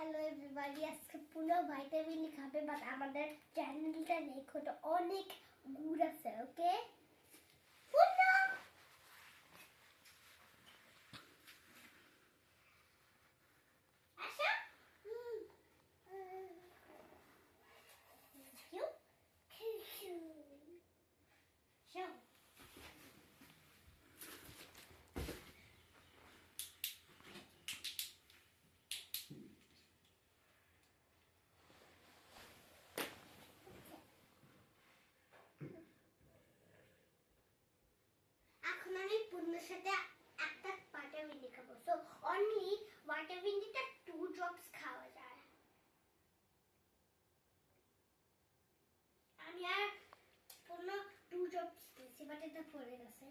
Hello everybody, আজকে পুরো vitamin খাবে, বাট আমাদের চ্যানেলটা দেখো তো অনেক গুড় আছে। ওকে পুরো আশা কিউ কিউ শো এখন আমি পূর্ণের সাথে একটা ভাইটামিন খাবো। সো অনলি ভাইটামিনটা 2 ড্রপস খাওয়া যায়। আমি আর পূর্ণ 2 ড্রপস দিয়েছি, বাট এটা পড়ে গেছে।